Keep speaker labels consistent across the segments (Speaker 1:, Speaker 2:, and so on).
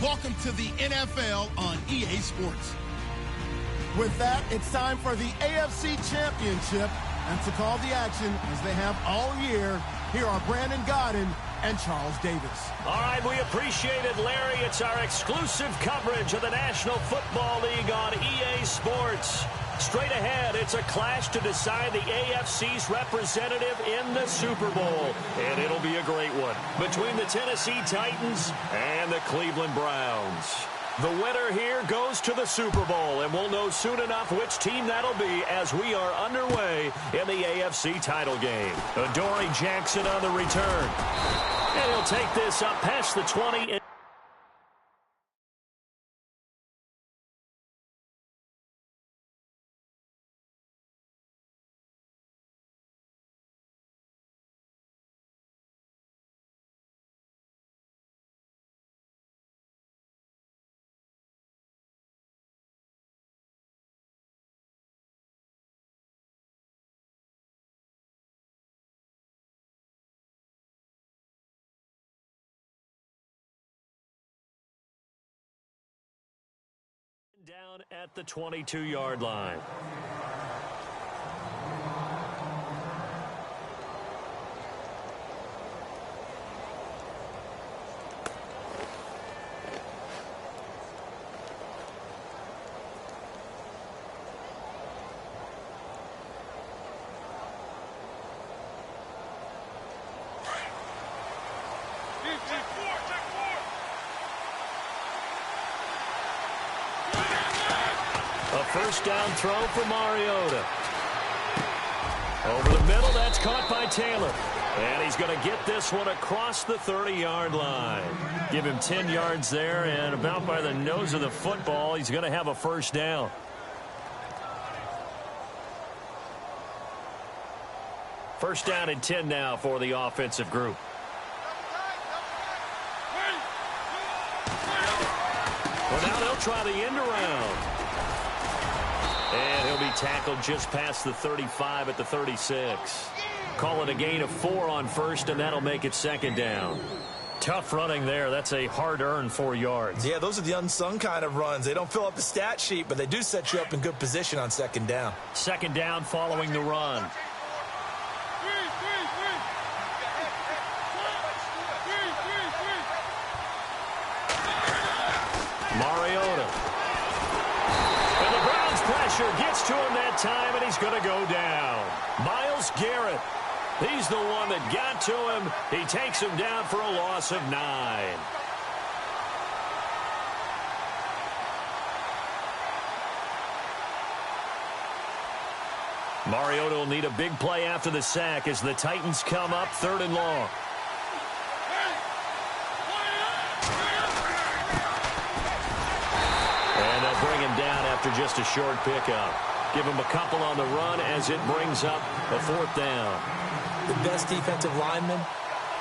Speaker 1: Welcome to the NFL on EA Sports.
Speaker 2: With that, it's time for the AFC Championship. And to call the action, as they have all year, here are Brandon Godden and Charles Davis.
Speaker 3: All right, we appreciate it, Larry. It's our exclusive coverage of the National Football League on EA Sports. Straight ahead, it's a clash to decide the AFC's representative in the Super Bowl. And it'll be a great one between the Tennessee Titans and the Cleveland Browns. The winner here goes to the Super Bowl, and we'll know soon enough which team that'll be as we are underway in the AFC title game. Adoree Jackson on the return. And he'll take this up past the 20. Down at the 22-yard line. First down throw for Mariota. Over the middle, that's caught by Taylor. And he's going to get this one across the 30-yard line. Give him 10 yards there, and about by the nose of the football, he's going to have a first down. First down and 10 now for the offensive group. Well, now they'll try the end around. And he'll be tackled just past the 35 at the 36. Call it a gain of 4 on first, and that'll make it second down. Tough running there. That's a hard-earned 4 yards.
Speaker 4: Yeah, those are the unsung kind of runs. They don't fill up the stat sheet, but they do set you up in good position on second down.
Speaker 3: Second down following the run. Mariota. Pressure gets to him that time, and he's going to go down. Myles Garrett, he's the one that got to him. He takes him down for a loss of 9. Mariota will need a big play after the sack as the Titans come up 3rd and long. Bring him down after just a short pickup. Give him a couple on the run as it brings up a 4th down.
Speaker 4: The best defensive linemen,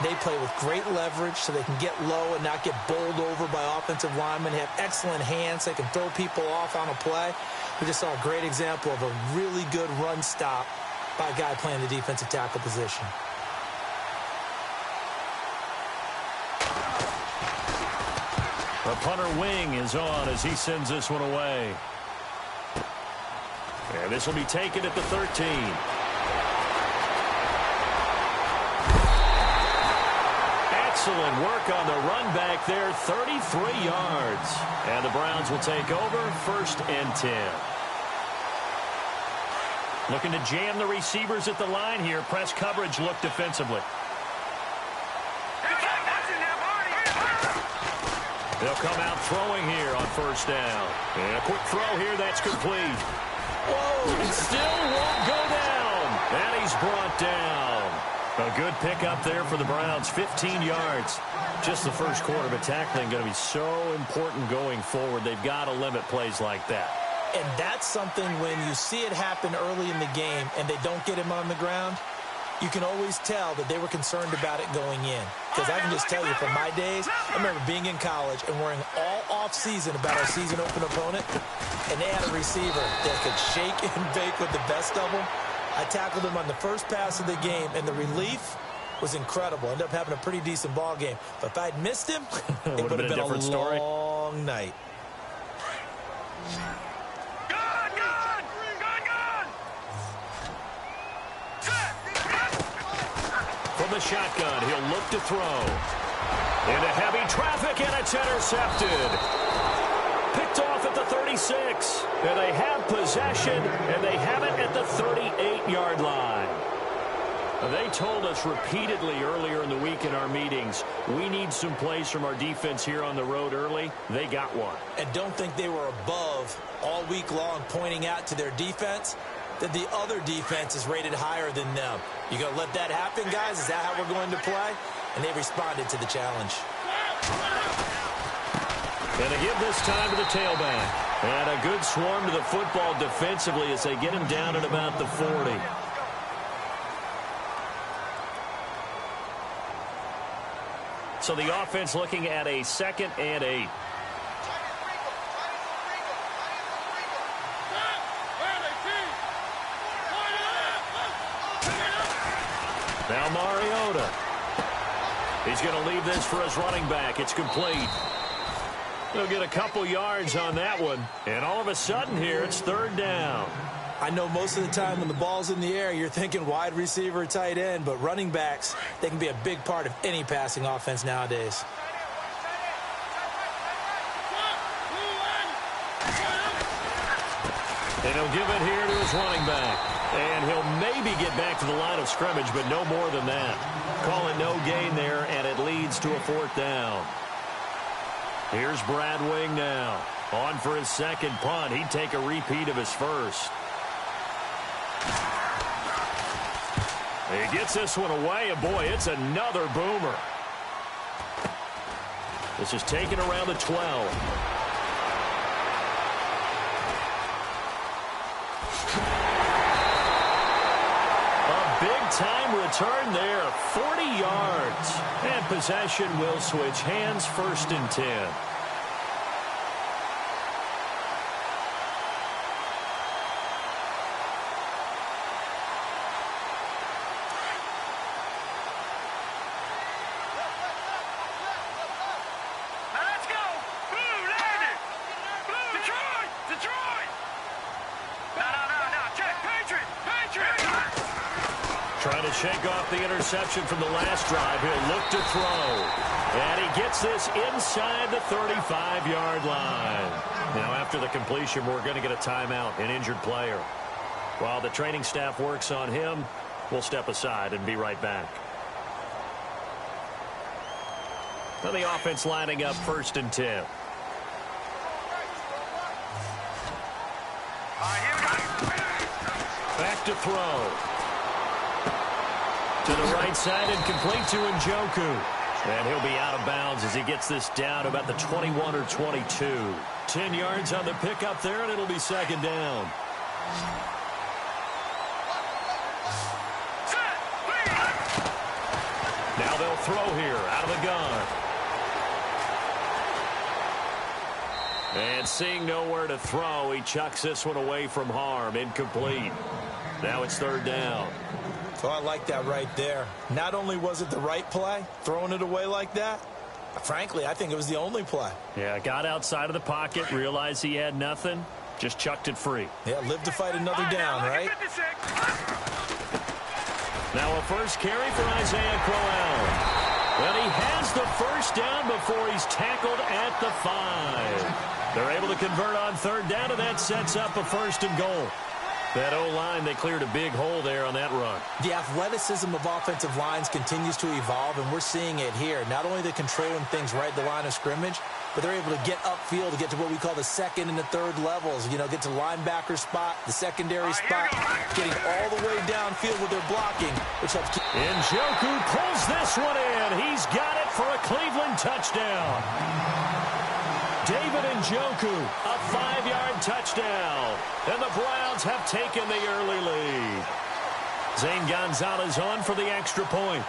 Speaker 4: they play with great leverage so they can get low and not get bowled over by offensive linemen. They have excellent hands. They can throw people off on a play. We just saw a great example of a really good run stop by a guy playing the defensive tackle position.
Speaker 3: The punter wing is on as he sends this one away. And this will be taken at the 13. Excellent work on the run back there, 33 yards. And the Browns will take over 1st and 10. Looking to jam the receivers at the line here. Press coverage look defensively. They'll come out throwing here on 1st down. And a quick throw here, that's complete. Whoa, it still won't go down. And he's brought down. A good pickup there for the Browns, 15 yards. Just the first quarter, but tackling going to be so important going forward. They've got to limit plays like that.
Speaker 4: And that's something when you see it happen early in the game and they don't get him on the ground, you can always tell that they were concerned about it going in. Because I can just tell you from my days, I remember being in college and worrying all off-season about our season open opponent, and they had a receiver that could shake and bake with the best of them. I tackled him on the first pass of the game, and the relief was incredible. Ended up having a pretty decent ball game. But if I'd missed him, it would have been a different story. long night.
Speaker 3: From the shotgun, he'll look to throw. Into heavy traffic, and it's intercepted. Picked off at the 36. And they have possession, and they have it at the 38-yard line. They told us repeatedly earlier in the week in our meetings, we need some plays from our defense here on the road early. They got one.
Speaker 4: And don't think they were above all week long pointing out to their defense that the other defense is rated higher than them. You going to let that happen, guys? Is that how we're going to play? And they responded to the challenge.
Speaker 3: And they give this time to the tailback. And a good swarm to the football defensively as they get him down at about the 40. So the offense looking at a 2nd and 8. Now Mariota. He's going to leave this for his running back. It's complete. He'll get a couple yards on that one. And all of a sudden here, it's 3rd down.
Speaker 4: I know most of the time when the ball's in the air, you're thinking wide receiver, tight end, but running backs, they can be a big part of any passing offense nowadays.
Speaker 3: And he'll give it here to his running back. And he'll maybe get back to the line of scrimmage, but no more than that. Call it no gain there, and it leads to a 4th down. Here's Brad Wing now. On for his 2nd punt. He'd take a repeat of his first. He gets this one away, and boy, it's another boomer. This is taken around the 12. Time return there, 40 yards. And possession will switch hands, 1st and 10. Trying to shake off the interception from the last drive. He'll look to throw. And he gets this inside the 35-yard line. Now, after the completion, we're going to get a timeout, an injured player. While the training staff works on him, we'll step aside and be right back. Now the offense lining up 1st and 10. Back to throw. To the right side and complete to Njoku. And he'll be out of bounds as he gets this down about the 21 or 22. 10 yards on the pickup there, and it'll be 2nd down. Now they'll throw here out of the gun. And seeing nowhere to throw, he chucks this one away from harm. Incomplete. Now it's 3rd down.
Speaker 4: Oh, I like that right there. Not only was it the right play, throwing it away like that, frankly, I think it was the only play.
Speaker 3: Yeah, got outside of the pocket, realized he had nothing, just chucked it free.
Speaker 4: Yeah, live to fight another down, right?
Speaker 3: Now a first carry for Isaiah Crowell. And he has the 1st down before he's tackled at the 5. They're able to convert on 3rd down, and that sets up a 1st and goal. That O-line, they cleared a big hole there on that run.
Speaker 4: The athleticism of offensive lines continues to evolve, and we're seeing it here. Not only they're controlling things right at the line of scrimmage, but they're able to get upfield to get to what we call the 2nd and the 3rd levels. You know, get to linebacker spot, the secondary spot, getting all the way downfield with their blocking, which helps keep...
Speaker 3: Njoku pulls this one in. He's got it for a Cleveland touchdown. David Njoku, a 5-yard touchdown. And the Browns have taken the early lead. Zane Gonzalez on for the extra point.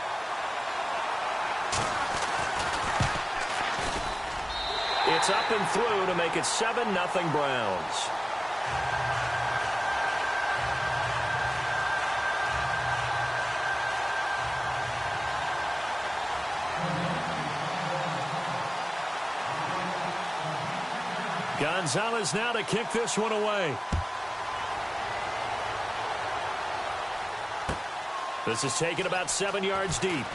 Speaker 3: It's up and through to make it 7-0 Browns. Gonzalez now to kick this one away. This is taken about 7 yards deep.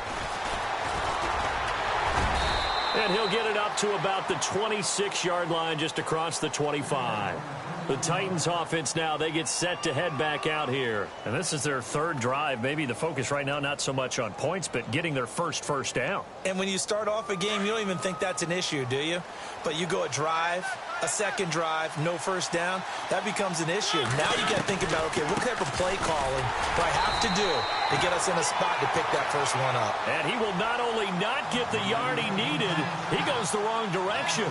Speaker 3: And he'll get it up to about the 26-yard line, just across the 25. The Titans offense now, they get set to head back out here.
Speaker 5: And this is their third drive. Maybe the focus right now not so much on points, but getting their first down.
Speaker 4: And when you start off a game, you don't even think that's an issue, do you? But you go a drive, a second drive, no first down, that becomes an issue. Now you got to think about, okay, what type of play calling do I have to do to get us in a spot to pick that first one up?
Speaker 3: And he will not only not get the yard he needed, he goes the wrong direction.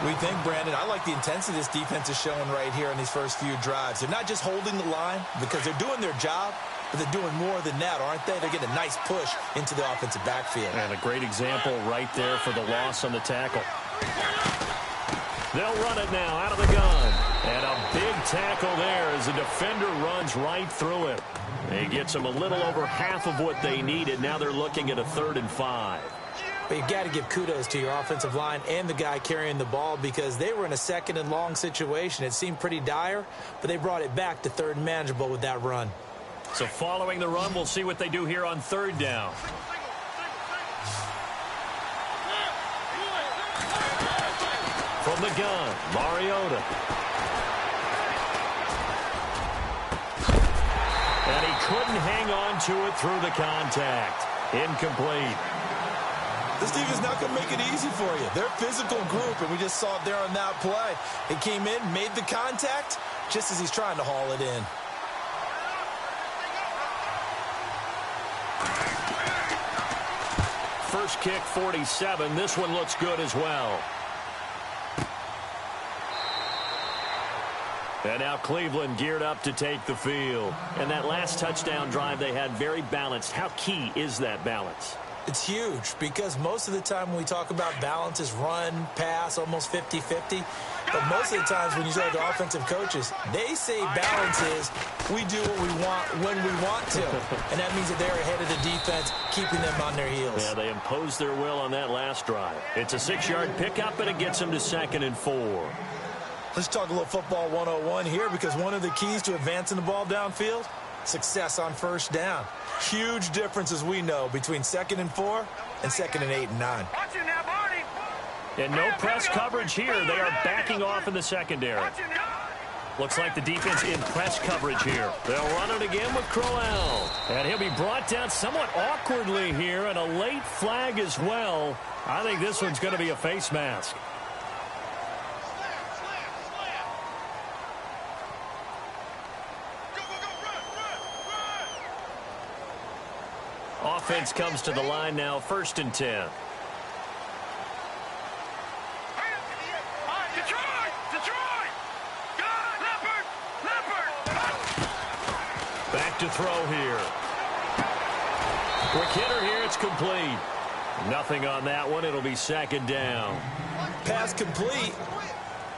Speaker 4: We think, Brandon, I like the intensity this defense is showing right here in these first few drives. They're not just holding the line because they're doing their job, but they're doing more than that, aren't they? They're getting a nice push into the offensive backfield.
Speaker 3: And a great example right there for the loss on the tackle. They'll run it now out of the gun. And a big tackle there as the defender runs right through it. He gets them a little over half of what they needed. Now they're looking at a 3rd and 5.
Speaker 4: But you've got to give kudos to your offensive line and the guy carrying the ball because they were in a 2nd and long situation. It seemed pretty dire, but they brought it back to 3rd and manageable with that run.
Speaker 3: So following the run, we'll see what they do here on 3rd down. From the gun, Mariota. And he couldn't hang on to it through the contact. Incomplete.
Speaker 4: This defense is not going to make it easy for you. They're a physical group, and we just saw it there on that play. He came in, made the contact, just as he's trying to haul it in.
Speaker 3: First kick, 47. This one looks good as well. And now Cleveland geared up to take the field. And that last touchdown drive they had very balanced. How key is that balance?
Speaker 4: It's huge because most of the time when we talk about balance is run, pass, almost 50-50. But most of the times when you talk to offensive coaches, they say balance is we do what we want when we want to. And that means that they're ahead of the defense, keeping them on their heels.
Speaker 3: Yeah, they imposed their will on that last drive. It's a 6-yard pickup, and it gets them to 2nd and 4.
Speaker 4: Let's talk a little football 101 here because one of the keys to advancing the ball downfield, success on first down. Huge difference, as we know, between 2nd and 4 and 2nd and 8 and 9.
Speaker 3: And no press coverage here. They are backing off in the secondary. Looks like the defense in press coverage here. They'll run it again with Crowell. And he'll be brought down somewhat awkwardly here, and a late flag as well. I think this one's going to be a face mask. Offense comes to the line now, 1st and 10. Back to throw here. Quick hitter here, it's complete. Nothing on that one, it'll be 2nd down.
Speaker 4: Pass complete,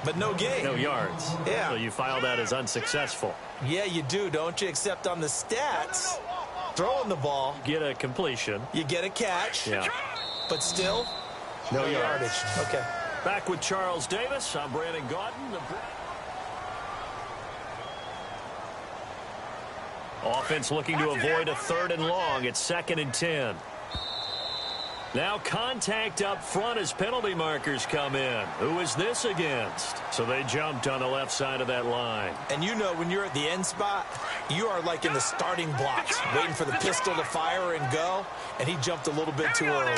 Speaker 4: but no gain.
Speaker 3: No yards.
Speaker 4: Yeah.
Speaker 3: So you file that as unsuccessful.
Speaker 4: Yeah, you do, don't you? Except on the stats, throwing the ball.
Speaker 3: Get a completion.
Speaker 4: You get a catch.
Speaker 3: Yeah.
Speaker 4: But still, no yardage. Okay.
Speaker 3: Back with Charles Davis. I'm Brandon Gaudin. Offense looking to avoid a 3rd and long. It's 2nd and 10. Now contact up front as penalty markers come in. Who is this against? So they jumped on the left side of that line.
Speaker 4: And you know when you're at the end spot, you are like in the starting blocks, waiting for the pistol to fire and go, and he jumped a little bit too early.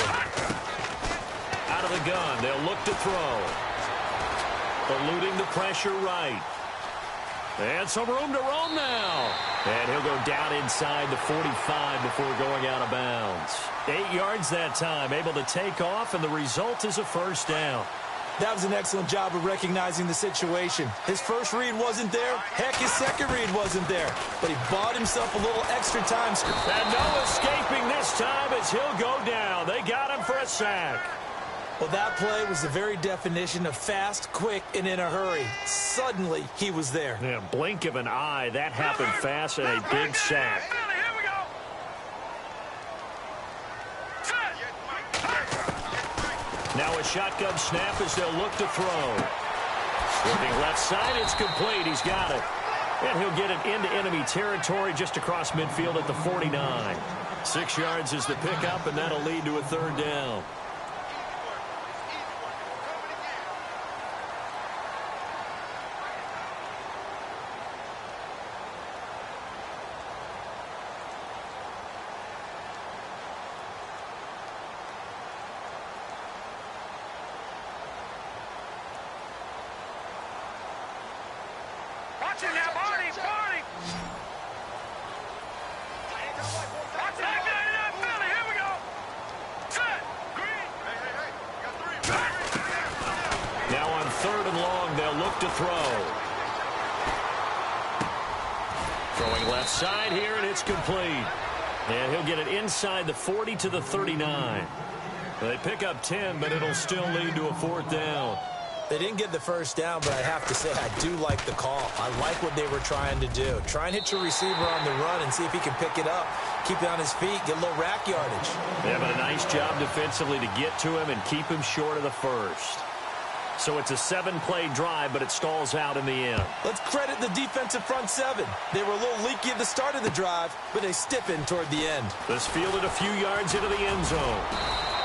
Speaker 3: Out of the gun, they'll look to throw. Eluding the pressure right. And some room to roam now. And he'll go down inside the 45 before going out of bounds. 8 yards that time, able to take off, and the result is a 1st down.
Speaker 4: That was an excellent job of recognizing the situation. His first read wasn't there. Heck, his second read wasn't there. But he bought himself a little extra time.
Speaker 3: And no escaping this time as he'll go down. They got him for a sack.
Speaker 4: Well, that play was the very definition of fast, quick, and in a hurry. Suddenly, he was there.
Speaker 3: Yeah, blink of an eye. That happened fast and a big sack. Now a shotgun snap as they'll look to throw. Looking left side, it's complete. He's got it. And he'll get it into enemy territory just across midfield at the 49. 6 yards is the pickup, and that'll lead to a third down. Now on 3rd and long, they'll look to throw. Throwing left side here, and it's complete. And he'll get it inside the 40 to the 39. They pick up 10, but it'll still lead to a 4th down.
Speaker 4: They didn't get the first down, but I have to say I do like the call. I like what they were trying to do. Try and hit your receiver on the run and see if he can pick it up. Keep it on his feet, get a little rack yardage.
Speaker 3: They have a nice job defensively to get to him and keep him short of the first. So it's a 7-play drive, but it stalls out in the end.
Speaker 4: Let's credit the defensive front 7. They were a little leaky at the start of the drive, but they stiffened toward the end.
Speaker 3: This fielded a few yards into the end zone.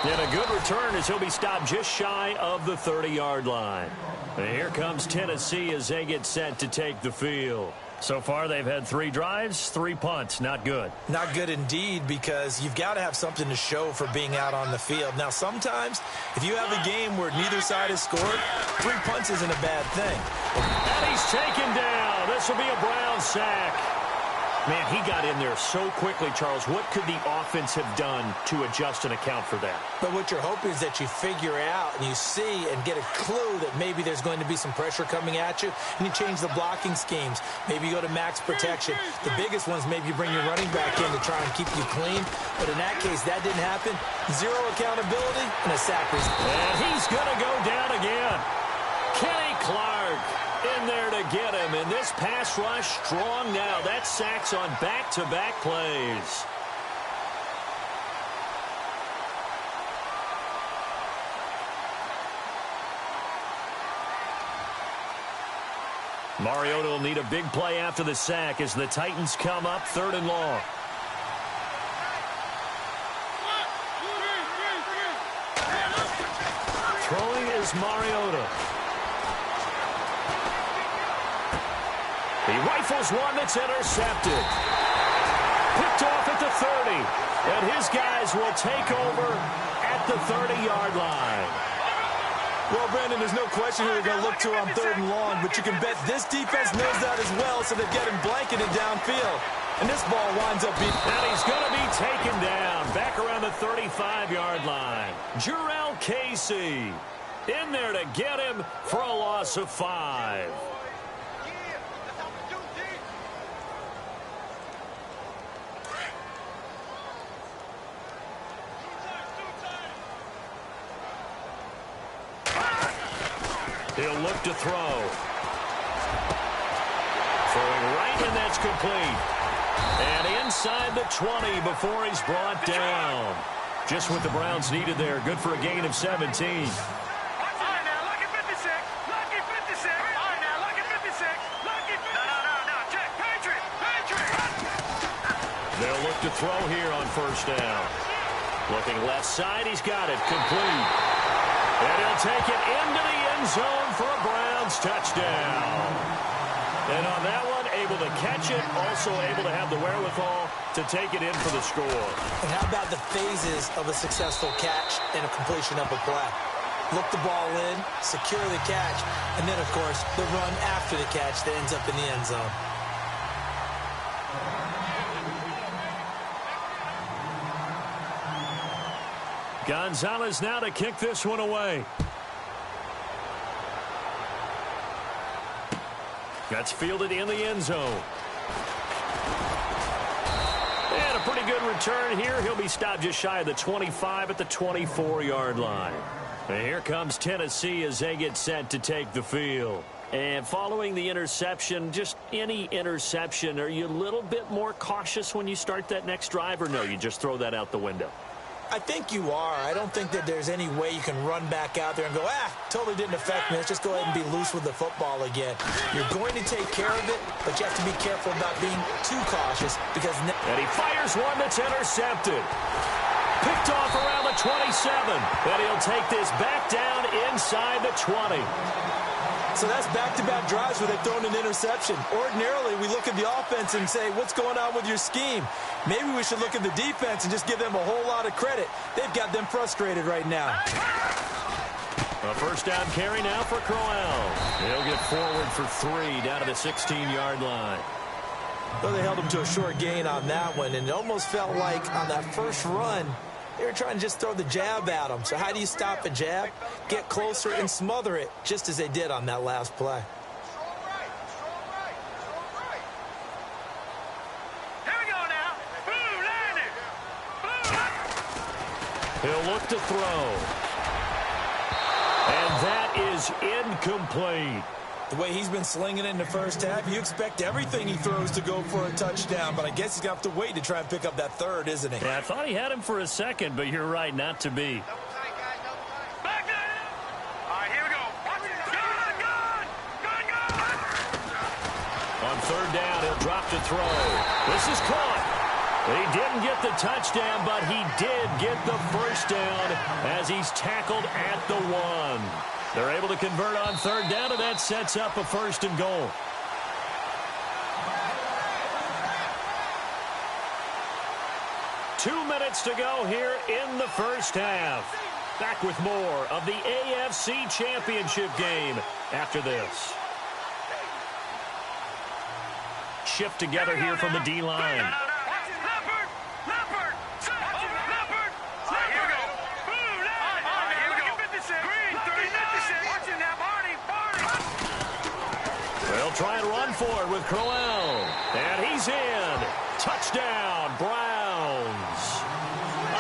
Speaker 3: And a good return as he'll be stopped just shy of the 30-yard line. And here comes Tennessee as they get set to take the field. So far, they've had 3 drives, 3 punts. Not good.
Speaker 4: Not good indeed, because you've got to have something to show for being out on the field. Now, sometimes, if you have a game where neither side has scored, 3 punts isn't a bad thing.
Speaker 3: And he's taken down. This will be a Brown sack. Man, he got in there so quickly, Charles. What could the offense have done to adjust and account for that?
Speaker 4: But what you're hoping is that you figure out and you see and get a clue that maybe there's going to be some pressure coming at you, and you change the blocking schemes. Maybe you go to max protection. The biggest one is maybe you bring your running back in to try and keep you clean. But in that case, that didn't happen. 0 accountability and a sack result.
Speaker 3: And he's going to go down again. Kenny Clark in there to get him, and this pass rush strong now. That sacks on back-to-back plays. Mariota will need a big play after the sack as the Titans come up 3rd and long. Throwing is Mariota. He rifles one that's intercepted. Picked off at the 30. And his guys will take over at the 30-yard line.
Speaker 4: Well, Brandon, there's no question who they're going to look to on 3rd and long, but you can bet this defense knows that as well, so they get him blanketed downfield. And this ball winds up being...
Speaker 3: And he's going to be taken down back around the 35-yard line. Jarrell Casey in there to get him for a loss of 5. He'll look to throw. Throwing right, and that's complete. And inside the 20 before he's brought down. Just what the Browns needed there. Good for a gain of 17. They'll look to throw here on 1st down. Looking left side, he's got it. Complete. And he'll take it into the end zone for a Browns touchdown. And on that one, able to catch it, also able to have the wherewithal to take it in for the score.
Speaker 4: And how about the phases of a successful catch and a completion of a play? Look the ball in, secure the catch, and then, of course, the run after the catch that ends up in the end zone.
Speaker 3: Gonzalez now to kick this one away. That's fielded in the end zone. And a pretty good return here. He'll be stopped just shy of the 25 at the 24-yard line. And here comes Tennessee as they get set to take the field. And following the interception, just any interception, are you a little bit more cautious when you start that next drive, or no, you just throw that out the window?
Speaker 4: I think you are. I don't think that there's any way you can run back out there and go, totally didn't affect me. Let's just go ahead and be loose with the football again. You're going to take care of it, but you have to be careful about being too cautious because...
Speaker 3: And he fires one that's intercepted. Picked off around the 27. And he'll take this back down inside the 20.
Speaker 4: So that's back-to-back drives where they've thrown an interception. Ordinarily, we look at the offense and say, what's going on with your scheme? Maybe we should look at the defense and just give them a whole lot of credit. They've got them frustrated right now.
Speaker 3: A first down carry now for Crowell. He'll get forward for 3 down to the 16-yard line.
Speaker 4: Well, they held him to a short gain on that one, and it almost felt like on that first run, they were trying to just throw the jab at him. So how do you stop a jab? Get closer and smother it, just as they did on that last play.
Speaker 6: Here we go now. Boom, landed. Boom.
Speaker 3: He'll look to throw. And that is incomplete.
Speaker 4: The way he's been slinging it in the first half, you expect everything he throws to go for a touchdown, but I guess he's going to have to wait to try and pick up that third, isn't he?
Speaker 5: Yeah, I thought he had him for a second, but you're right, not to be.
Speaker 6: Back there. All right, here we go. Gun.
Speaker 3: On third down, he'll drop to throw. This is caught. He didn't get the touchdown, but he did get the first down as he's tackled at the 1. They're able to convert on third down, and that sets up a first and goal. Two minutes to go here in the first half. Back with more of the AFC Championship game after this. Shift together here from the D-line. They'll try and run for it with Crowell. And he's in. Touchdown, Browns.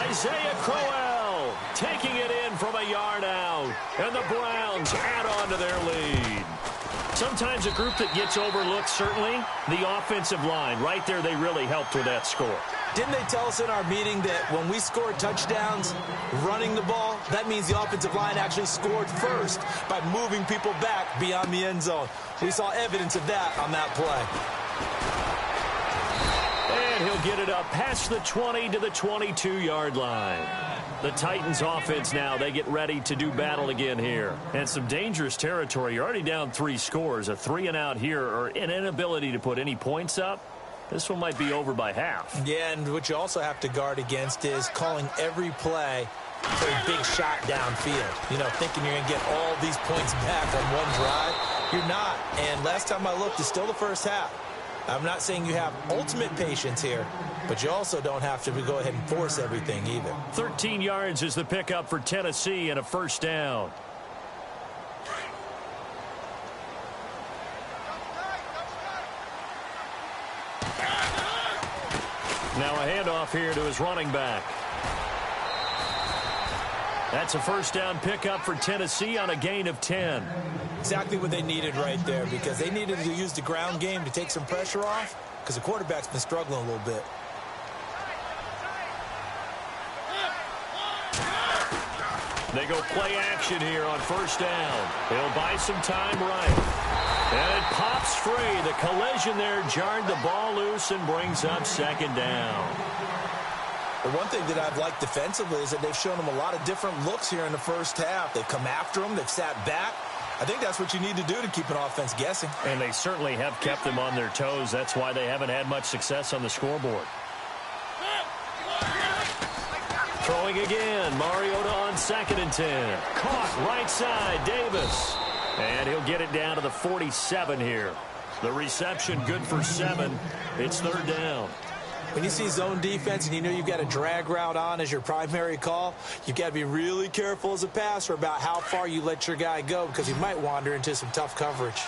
Speaker 3: Isaiah Crowell taking it in from a yard out. And the Browns add on to their lead. Sometimes a group that gets overlooked, certainly, the offensive line. Right there, they really helped with that score.
Speaker 4: Didn't they tell us in our meeting that when we score touchdowns running the ball, that means the offensive line actually scored first by moving people back beyond the end zone? We saw evidence of that on that play.
Speaker 3: And he'll get it up past the 20 to the 22-yard line. The Titans offense now, they get ready to do battle again here. And some dangerous territory. You're already down 3 scores. A 3-and-out here or an inability to put any points up. This one might be over by half.
Speaker 4: Yeah, and what you also have to guard against is calling every play for a big shot downfield. You know, thinking you're going to get all these points back on one drive. You're not. And last time I looked, it's still the first half. I'm not saying you have ultimate patience here, but you also don't have to go ahead and force everything either.
Speaker 3: 13 yards is the pickup for Tennessee and a first down. Now a handoff here to his running back. That's a first down pickup for Tennessee on a gain of 10.
Speaker 4: Exactly what they needed right there, because they needed to use the ground game to take some pressure off, because the quarterback's been struggling a little bit.
Speaker 3: They go play action here on first down. He'll buy some time right. And it pops free. The collision there jarred the ball loose and brings up second down.
Speaker 4: The one thing that I've liked defensively is that they've shown them a lot of different looks here in the first half. They've come after them. They've sat back. I think that's what you need to do to keep an offense guessing.
Speaker 3: And they certainly have kept them on their toes. That's why they haven't had much success on the scoreboard. Throwing again. Mariota on 2nd and 10. Caught right side. Davis. And he'll get it down to the 47 here. The reception good for 7. It's third down.
Speaker 4: When you see zone defense and you know you've got a drag route on as your primary call, you've got to be really careful as a passer about how far you let your guy go, because he might wander into some tough coverage.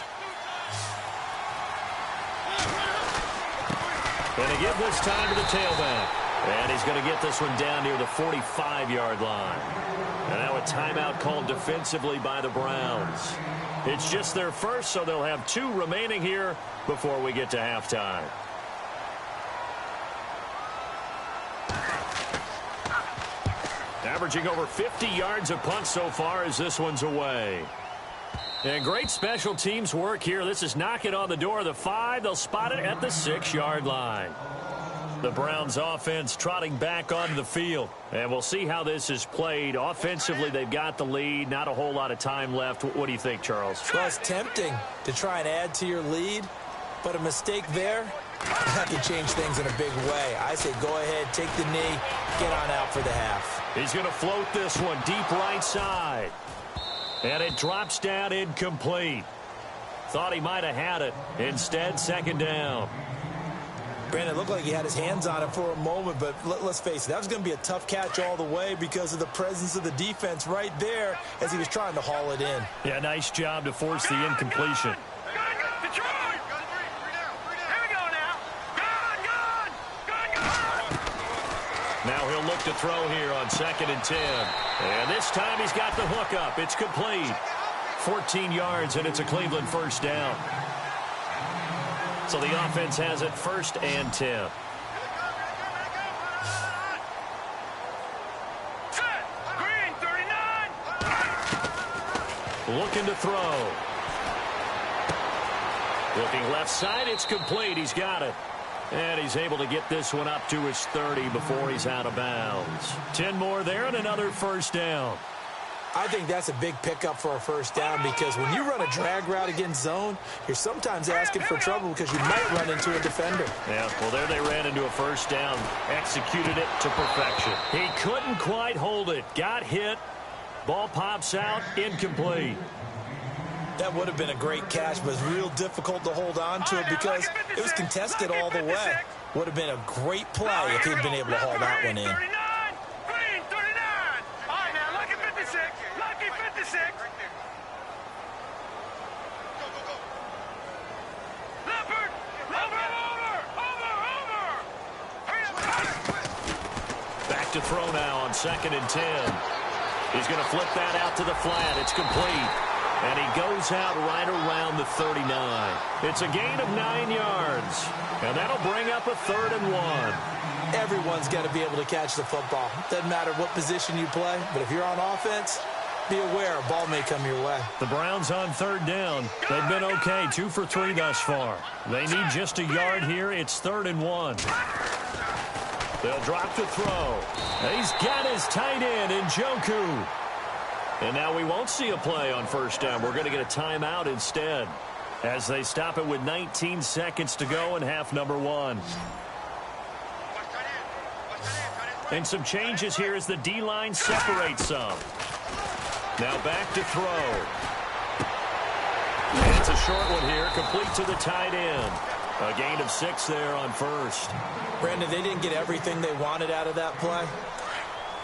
Speaker 3: Going to give this time to the tailback. And he's going to get this one down near the 45-yard line. And now a timeout called defensively by the Browns. It's just their first, so they'll have 2 remaining here before we get to halftime. Averaging over 50 yards a punt so far as this one's away. And great special teams work here. This is knocking on the door of the 5. They'll spot it at the 6-yard line. The Browns offense trotting back onto the field. And we'll see how this is played. Offensively, they've got the lead. Not a whole lot of time left. What do you think, Charles?
Speaker 4: Well, it's tempting to try and add to your lead, but a mistake there, that can change things in a big way. I say go ahead, take the knee, get on out for the half.
Speaker 3: He's going to float this one deep right side. And it drops down incomplete. Thought he might have had it. Instead, second down.
Speaker 4: Brandon, it looked like he had his hands on it for a moment, but let's face it, that was going to be a tough catch all the way because of the presence of the defense right there as he was trying to haul it in.
Speaker 3: Yeah, nice job to force the incompletion. Now he'll look to throw here on 2nd and 10. And this time he's got the hook up. It's complete. 14 yards, and it's a Cleveland first down. So the offense has it 1st and 10.
Speaker 6: Green, 39.
Speaker 3: Looking to throw. Looking left side. It's complete. He's got it. And he's able to get this one up to his 30 before he's out of bounds. 10 more there and another first down.
Speaker 4: I think that's a big pickup for a first down because when you run a drag route against zone, you're sometimes asking for trouble because you might run into a defender.
Speaker 3: Yeah, well, there they ran into a first down. Executed it to perfection. He couldn't quite hold it. Got hit. Ball pops out. Incomplete.
Speaker 4: That would have been a great catch, but it's real difficult to hold on to it because it was contested all the way. Would have been a great play if he'd been able to haul that one in.
Speaker 6: Green, 39. All right, now, lucky 56. Lucky 56. Leopard, over.
Speaker 3: Back to throw now on 2nd and 10. He's going to flip that out to the flat. It's complete. And he goes out right around the 39. It's a gain of 9 yards. And that'll bring up a 3rd and 1.
Speaker 4: Everyone's got to be able to catch the football. Doesn't matter what position you play, but if you're on offense, be aware a ball may come your way.
Speaker 3: The Browns on 3rd down. They've been okay, 2 for 3 thus far. They need just a yard here. It's 3rd and 1. They'll drop the throw. He's got his tight end in Njoku. And now we won't see a play on first down. We're going to get a timeout instead as they stop it with 19 seconds to go in half number 1. And some changes here as the D-line separates some. Now back to throw. And it's a short one here, complete to the tight end. A gain of 6 there on first.
Speaker 4: Brandon, they didn't get everything they wanted out of that play,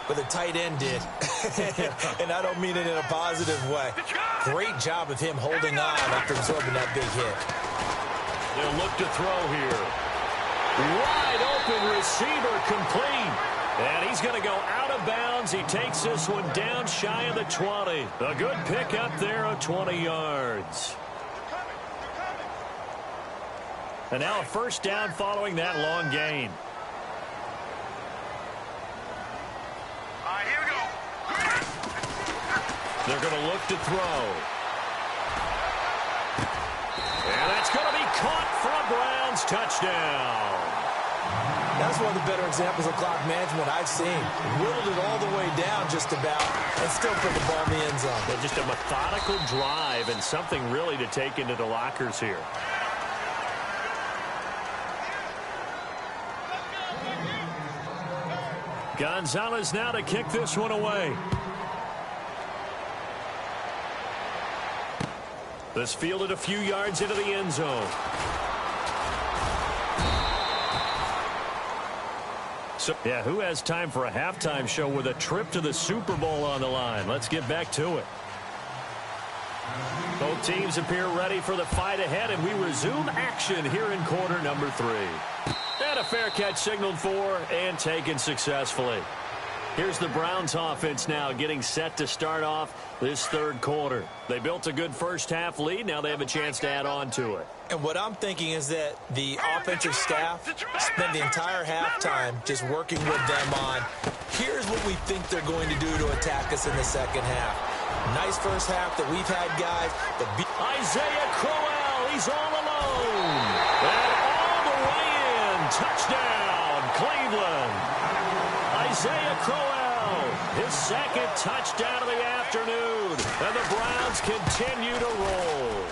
Speaker 4: but the tight end did. And I don't mean it in a positive way. Great job of him holding on after absorbing that big hit.
Speaker 3: They'll look to throw here. Wide open receiver, complete. And he's going to go out of bounds. He takes this one down shy of the 20. A good pick up there of 20 yards. And now a first down following that long gain.
Speaker 6: All right, here we go.
Speaker 3: They're going to look to throw. And that's going to be caught for a Browns touchdown.
Speaker 4: That's one of the better examples of clock management I've seen. Whittled it all the way down just about and still put the ball in the end zone.
Speaker 3: Well, just a methodical drive and something really to take into the lockers here. Gonzalez now to kick this one away. This fielded a few yards into the end zone. So, yeah, who has time for a halftime show with a trip to the Super Bowl on the line? Let's get back to it. Both teams appear ready for the fight ahead, and we resume action here in quarter number 3. And a fair catch signaled for and taken successfully. Here's the Browns offense now getting set to start off this third quarter. They built a good first-half lead. Now they have a chance to add on to it.
Speaker 4: And what I'm thinking is that the offensive staff spent the entire halftime just working with them on, here's what we think they're going to do to attack us in the second half. Nice first half that we've had, guys. But
Speaker 3: Isaiah Crowell, he's all alone. And all the way in. Touchdown, Cleveland. Isaiah Crowell, his second touchdown of the afternoon. And the Browns continue to roll.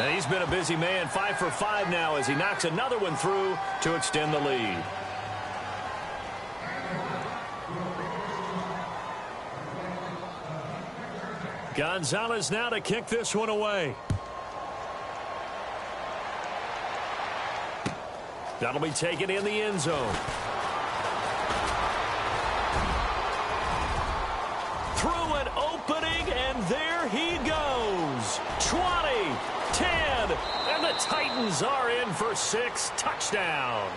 Speaker 3: And he's been a busy man, 5 for 5 now as he knocks another one through to extend the lead. Gonzalez now to kick this one away. That'll be taken in the end zone. Through an opening, and there he goes. 20, 10, and the Titans are in for 6. Touchdown.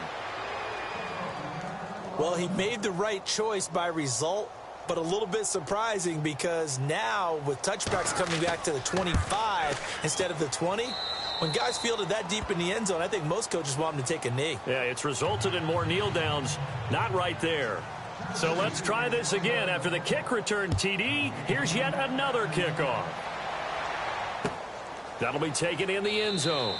Speaker 4: Well, he made the right choice by result, but a little bit surprising because now with touchbacks coming back to the 25 instead of the 20, when guys fielded that deep in the end zone, I think most coaches want them to take a knee.
Speaker 3: Yeah, it's resulted in more kneel downs. Not right there. So let's try this again. After the kick return TD, here's yet another kickoff. That'll be taken in the end zone.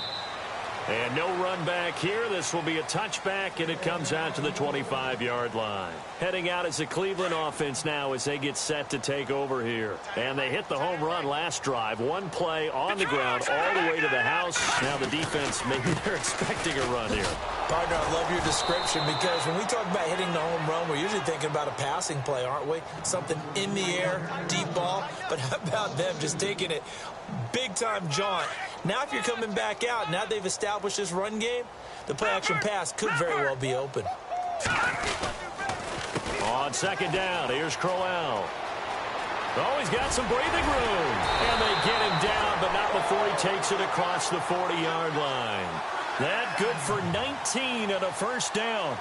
Speaker 3: And no run back here. This will be a touchback, and it comes out to the 25-yard line. Heading out is the Cleveland offense now as they get set to take over here. And they hit the home run last drive. One play on the ground all the way to the house. Now the defense, maybe they're expecting a run here.
Speaker 4: Partner, I love your description because when we talk about hitting the home run, we're usually thinking about a passing play, aren't we? Something in the air, deep ball. But how about them just taking it big-time jaunt? Now if you're coming back out, now they've established this run game, the play-action pass could very well be open.
Speaker 3: On second down, here's Crowell. Oh, he's got some breathing room. And they get him down, but not before he takes it across the 40-yard line. That good for 19 and a first down.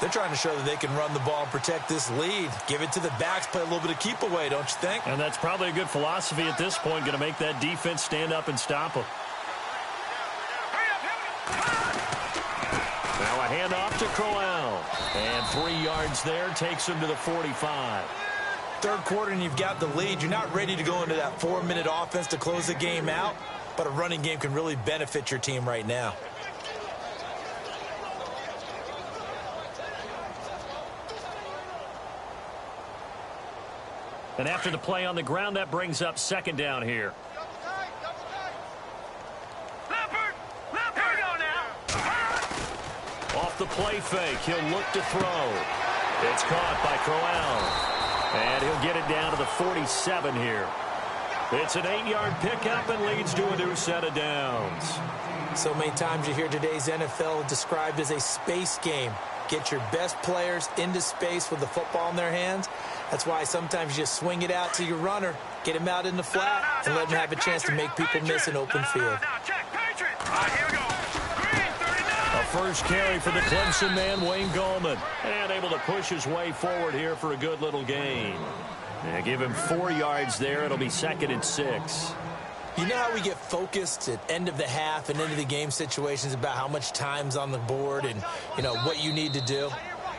Speaker 4: They're trying to show that they can run the ball and protect this lead. Give it to the backs, play a little bit of keep away, don't you think?
Speaker 3: And that's probably a good philosophy at this point, going to make that defense stand up and stop them. Now a handoff to Crowell. And 3 yards there, takes him to the 45.
Speaker 4: Third quarter and you've got the lead. You're not ready to go into that 4-minute offense to close the game out, but a running game can really benefit your team right now.
Speaker 3: And after the play on the ground, that brings up second down here. Off the play fake, he'll look to throw. It's caught by Crowell. And he'll get it down to the 47 here. It's an 8-yard pickup and leads to a new set of downs.
Speaker 4: So many times you hear today's NFL described as a space game. Get your best players into space with the football in their hands. That's why sometimes you just swing it out to your runner, get him out in the flat, and let him have a chance to make people miss an open field.
Speaker 3: A first carry for the Clemson man, Wayne Gallman. And able to push his way forward here for a good little gain. And give him 4 yards there. It'll be 2nd and 6.
Speaker 4: You know how we get focused at end of the half and into the game situations about how much time's on the board and, you know, what you need to do?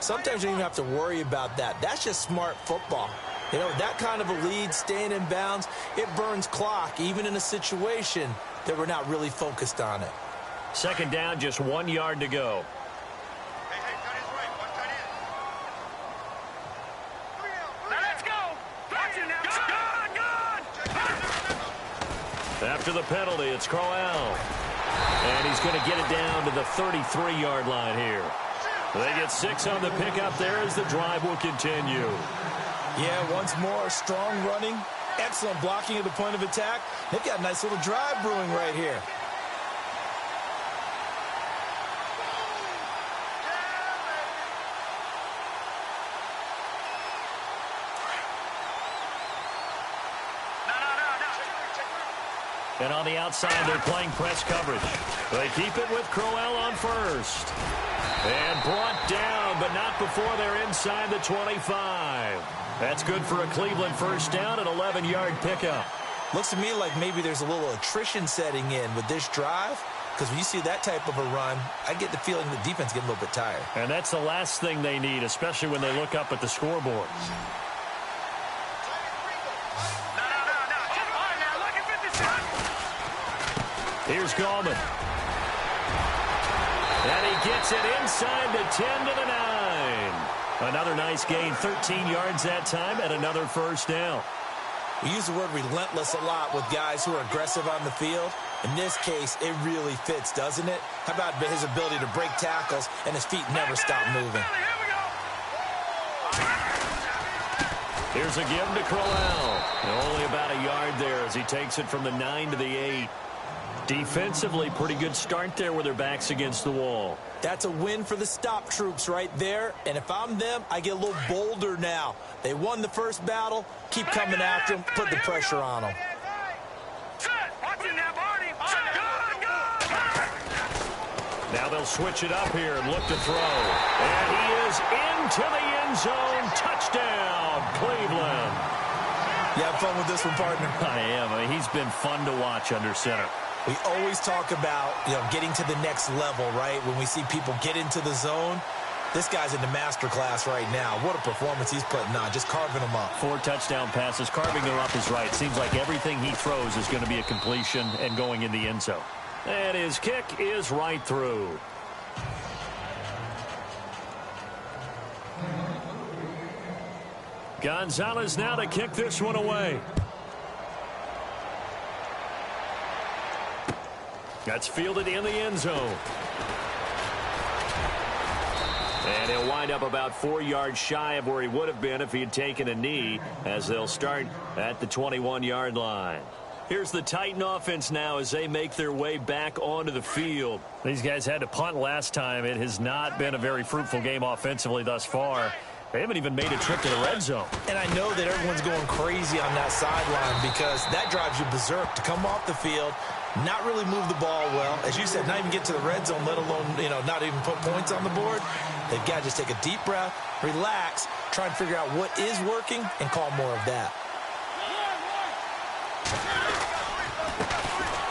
Speaker 4: Sometimes you don't even have to worry about that. That's just smart football. You know, that kind of a lead, staying in bounds, it burns clock, even in a situation that we're not really focused on it.
Speaker 3: Second down, just 1 yard to go. After the penalty, it's Crowell. And he's going to get it down to the 33-yard line here. They get 6 on the pickup there as the drive will continue.
Speaker 4: Yeah, once more, strong running, excellent blocking at the point of attack. They've got a nice little drive brewing right here.
Speaker 3: And on the outside, they're playing press coverage. They keep it with Crowell on first. And brought down, but not before they're inside the 25. That's good for a Cleveland first down, an 11-yard pickup.
Speaker 4: Looks to me like maybe there's a little attrition setting in with this drive, because when you see that type of a run, I get the feeling the defense getting a little bit tired.
Speaker 5: And that's the last thing they need, especially when they look up at the scoreboard. Here's Gallman. And he gets it inside the 10 to the 9. Another nice gain, 13 yards that time, and another first down.
Speaker 4: We use the word relentless a lot with guys who are aggressive on the field. In this case, it really fits, doesn't it? How about his ability to break tackles and his feet never stop moving?
Speaker 3: Here's a give to Crowell. Only about a yard there as he takes it from the 9 to the 8. Defensively, pretty good start there with their backs against the wall.
Speaker 4: That's a win for the stop troops right there. And if I'm them, I get a little bolder now. They won the first battle. Keep coming after them. Put the pressure on them.
Speaker 3: Now they'll switch it up here and look to throw. And he is into the end zone. Touchdown, Cleveland.
Speaker 4: You have fun with this one, partner?
Speaker 5: I am. I mean, he's been fun to watch under center.
Speaker 4: We always talk about, getting to the next level, right? When we see people get into the zone, this guy's in the master class right now. What a performance he's putting on, just carving them up.
Speaker 5: 4 touchdown passes. Carving them up is right. Seems like everything he throws is going to be a completion and going in the end zone.
Speaker 3: And his kick is right through. Gonzalez now to kick this one away. That's fielded in the end zone. And he'll wind up about 4 yards shy of where he would have been if he had taken a knee, as they'll start at the 21-yard line. Here's the Titan offense now as they make their way back onto the field.
Speaker 5: These guys had to punt last time. It has not been a very fruitful game offensively thus far. They haven't even made a trip to the red zone.
Speaker 4: And I know that everyone's going crazy on that sideline because that drives you berserk to come off the field, not really move the ball well. As you said, not even get to the red zone, let alone, not even put points on the board. They've got to just take a deep breath, relax, try and figure out what is working, and call more of that.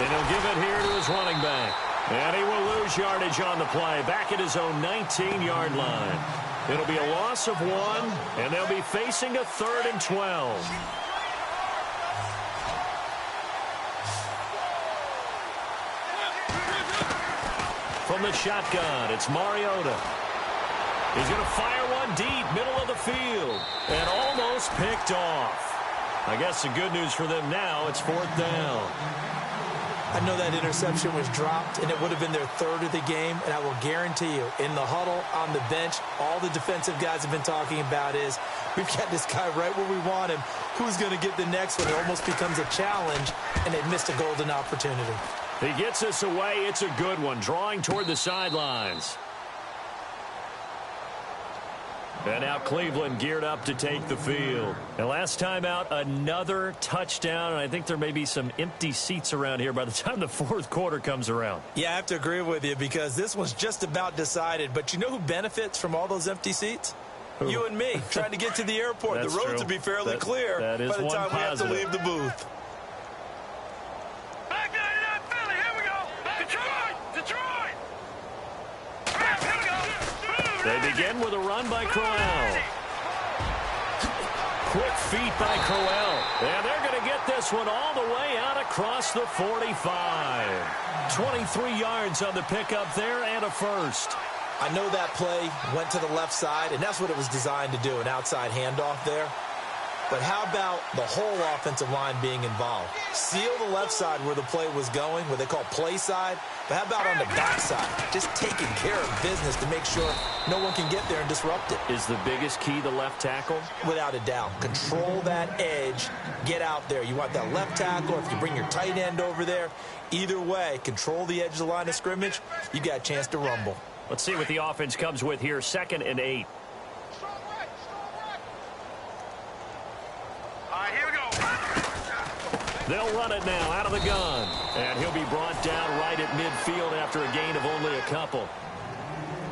Speaker 3: And he'll give it here to his running back. And he will lose yardage on the play, back at his own 19-yard line. It'll be a loss of 1, and they'll be facing a 3rd and 12. From the shotgun, it's Mariota. He's going to fire one deep, middle of the field, and almost picked off. I guess the good news for them now, it's 4th down.
Speaker 4: I know that interception was dropped, and it would have been their 3rd of the game, and I will guarantee you, in the huddle, on the bench, all the defensive guys have been talking about is, we've got this guy right where we want him. Who's going to get the next one? It almost becomes a challenge, and they missed a golden opportunity.
Speaker 3: He gets us away. It's a good one, drawing toward the sidelines. And now Cleveland geared up to take the field. And last time out, another touchdown. And I think there may be some empty seats around here by the time the 4th quarter comes around.
Speaker 4: Yeah, I have to agree with you because this one's just about decided. But you know who benefits from all those empty seats? Who? You and me, trying to get to the airport. The roads will be fairly clear by the time we have to leave the booth.
Speaker 3: They begin with a run by Crowell. Quick feet by Crowell. And they're going to get this one all the way out across the 45. 23 yards on the pickup there and a first.
Speaker 4: I know that play went to the left side, and that's what it was designed to do, an outside handoff there. But how about the whole offensive line being involved? Seal the left side where the play was going, what they call play side. But how about on the backside? Just taking care of business to make sure no one can get there and disrupt it.
Speaker 3: Is the biggest key the left tackle?
Speaker 4: Without a doubt. Control that edge. Get out there. You want that left tackle, or if you bring your tight end over there, either way, control the edge of the line of scrimmage. You got a chance to rumble.
Speaker 3: Let's see what the offense comes with here. 2nd and 8. They'll run it now out of the gun. And he'll be brought down right at midfield after a gain of only a couple.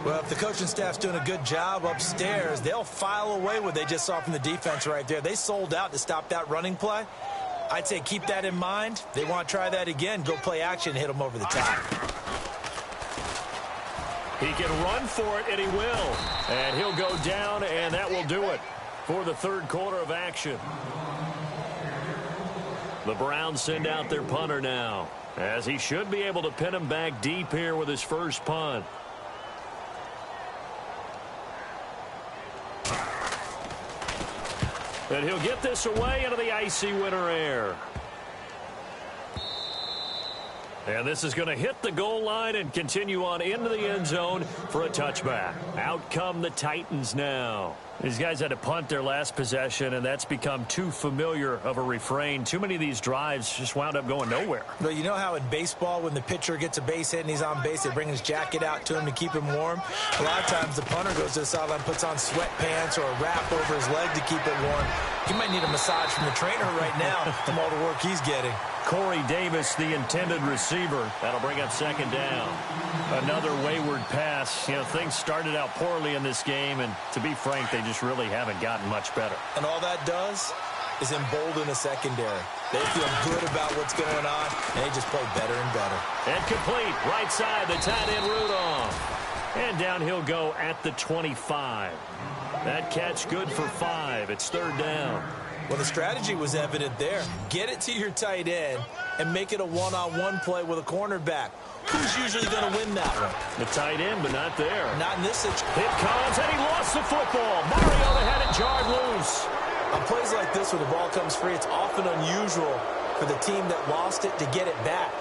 Speaker 4: Well, if the coaching staff's doing a good job upstairs, they'll file away what they just saw from the defense right there. They sold out to stop that running play. I'd say keep that in mind. They want to try that again. Go play action and hit them over the top.
Speaker 3: He can run for it, and he will. And he'll go down, and that will do it for the third quarter of action. The Browns send out their punter now, as he should be able to pin him back deep here with his first punt. And he'll get this away into the icy winter air. And this is going to hit the goal line and continue on into the end zone for a touchback. Out come the Titans now. These guys had to punt their last possession, and that's become too familiar of a refrain. Too many of these drives just wound up going nowhere.
Speaker 4: But you know how in baseball, when the pitcher gets a base hit and he's on base, they bring his jacket out to him to keep him warm? A lot of times the punter goes to the sideline, puts on sweatpants or a wrap over his leg to keep it warm. He might need a massage from the trainer right now from all the work he's getting.
Speaker 3: Corey Davis, the intended receiver. That'll bring up second down. Another wayward pass. You know, things started out poorly in this game, and to be frank, they just really haven't gotten much better.
Speaker 4: And all that does is embolden a secondary. They feel good about what's going on, and they just play better and better.
Speaker 3: And complete. Right side, the tight end Rudolph. And down he'll go at the 25. That catch good for 5. It's third down.
Speaker 4: Well, the strategy was evident there. Get it to your tight end and make it a one-on-one play with a cornerback. Who's usually going to win that one?
Speaker 3: The tight end, but not there.
Speaker 4: Not in this situation.
Speaker 3: Hit comes, and he lost the football. Mariota had it jarred loose.
Speaker 4: On plays like this where the ball comes free, it's often unusual for the team that lost it to get it back.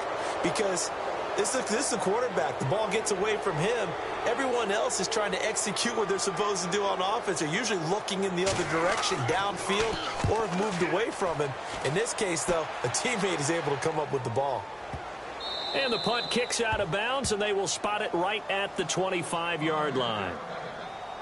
Speaker 4: Because this is the quarterback. The ball gets away from him. Everyone else is trying to execute what they're supposed to do on offense. They're usually looking in the other direction, downfield, or have moved away from him. In this case, though, a teammate is able to come up with the ball.
Speaker 3: And the punt kicks out of bounds, and they will spot it right at the 25-yard line.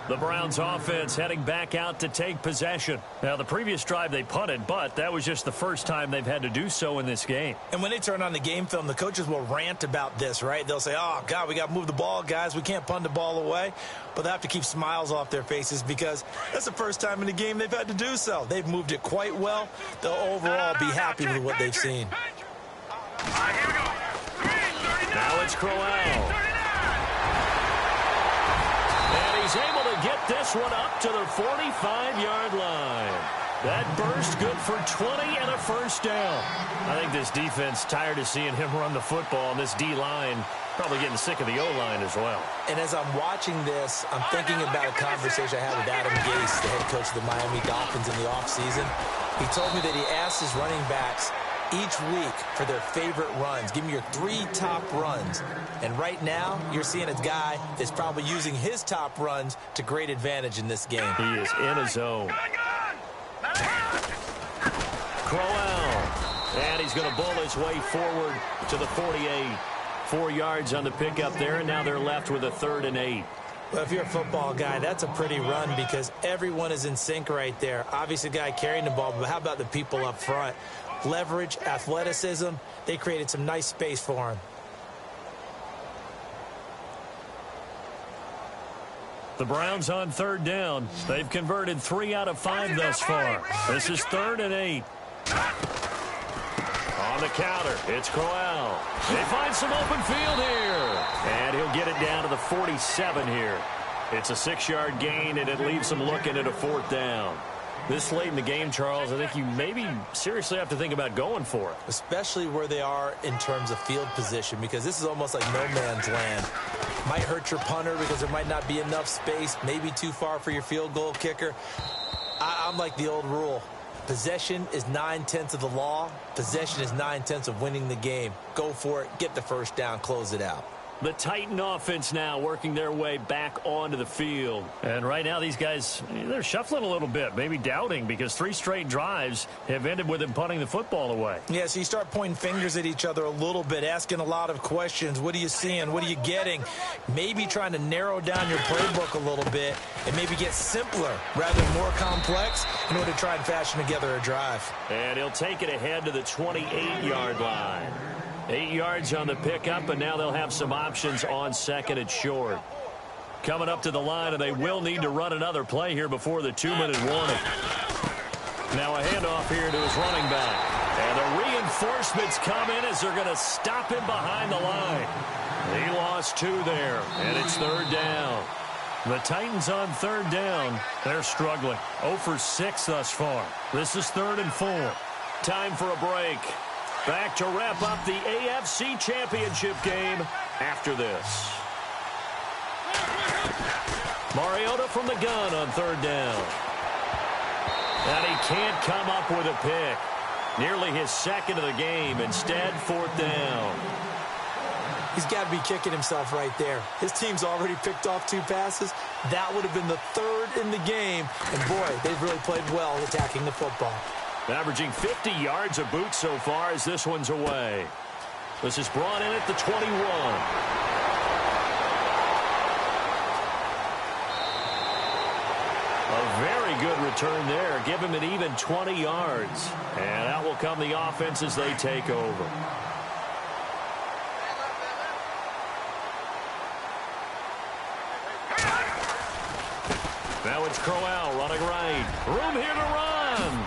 Speaker 3: The Browns offense heading back out to take possession. Now, the previous drive they punted, but that was just the first time they've had to do so in this game.
Speaker 4: And when they turn on the game film, the coaches will rant about this, right? They'll say, oh, God, we got to move the ball, guys. We can't punt the ball away. But they have to keep smiles off their faces because that's the first time in the game they've had to do so. They've moved it quite well. They'll overall be happy with what they've seen.
Speaker 3: Now it's Crowell. And he's able to get this one up to the 45-yard line. That burst good for 20 and a first down. I think this defense tired of seeing him run the football, and this D-line probably getting sick of the O-line as well.
Speaker 4: And as I'm watching this, I'm thinking about a conversation I had with Adam Gase, the head coach of the Miami Dolphins in the offseason. He told me that he asked his running backs each week for their favorite runs. Give me your 3 top runs. And right now, you're seeing a guy that's probably using his top runs to great advantage in this game.
Speaker 3: He is in a zone. Crowell. And he's going to bull his way forward to the 48. 4 yards on the pickup there, and now they're left with a 3rd and 8.
Speaker 4: Well, if you're a football guy, that's a pretty run because everyone is in sync right there. Obviously, the guy carrying the ball, but how about the people up front? Leverage, athleticism, they created some nice space for him.
Speaker 3: The Browns on 3rd down. They've converted 3 out of 5 thus far. This is 3rd and 8. On the counter, it's Crowell. They find some open field here. And he'll get it down to the 47 here. It's a 6-yard gain, and it leaves them looking at a 4th down. This late in the game, Charles, I think you maybe seriously have to think about going for it.
Speaker 4: Especially where they are in terms of field position, because this is almost like no man's land. Might hurt your punter because there might not be enough space, maybe too far for your field goal kicker. I'm like the old rule. Possession is 9/10 of the law. Possession is 9/10 of winning the game. Go for it, get the first down, close it out.
Speaker 3: The Titan offense now working their way back onto the field. And right now these guys, they're shuffling a little bit, maybe doubting, because 3 straight drives have ended with them punting the football away.
Speaker 4: Yeah, so you start pointing fingers at each other a little bit, asking a lot of questions. What are you seeing? What are you getting? Maybe trying to narrow down your playbook a little bit and maybe get simpler rather than more complex in order to try and fashion together a drive.
Speaker 3: And he'll take it ahead to the 28-yard line. 8 yards on the pickup, and now they'll have some options on 2nd and short. coming up to the line, and they will need to run another play here before the 2-minute warning. Now a handoff here to his running back. And the reinforcements come in as they're going to stop him behind the line. He lost 2 there, and it's 3rd down. The Titans on 3rd down. They're struggling. 0 for 6 thus far. This is 3rd and 4. Time for a break. Back to wrap up the AFC Championship game after this. Mariota from the gun on 3rd down. And he can't come up with a pick. Nearly his 2nd of the game. Instead, 4th down.
Speaker 4: He's got to be kicking himself right there. His team's already picked off 2 passes. That would have been the 3rd in the game. And, boy, they've really played well attacking the football.
Speaker 3: Averaging 50 yards a boot so far as this one's away. This is brought in at the 21. A very good return there. Give him an even 20 yards. And out will come the offense as they take over. Now it's Crowell running right. Room here to run.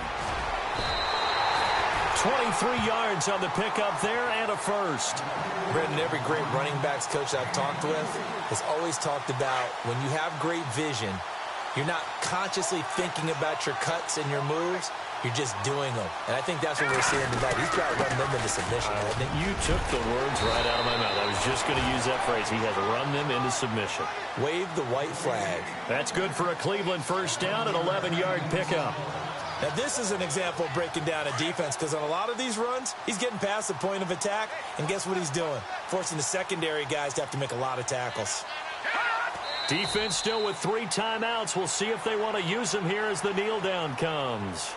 Speaker 3: 23 yards on the pickup there and a first.
Speaker 4: Brendan, every great running backs coach I've talked with has always talked about when you have great vision, you're not consciously thinking about your cuts and your moves. You're just doing them. And I think that's what we're seeing tonight. He's trying to run them into submission.
Speaker 3: You took the words right out of my mouth. I was just going to use that phrase. He has run them into submission.
Speaker 4: Wave the white flag.
Speaker 3: That's good for a Cleveland first down, an 11-yard pickup.
Speaker 4: Now, this is an example of breaking down a defense because on a lot of these runs, he's getting past the point of attack, and guess what he's doing? Forcing the secondary guys to have to make a lot of tackles.
Speaker 3: Defense still with 3 timeouts. We'll see if they want to use them here as the kneel down comes.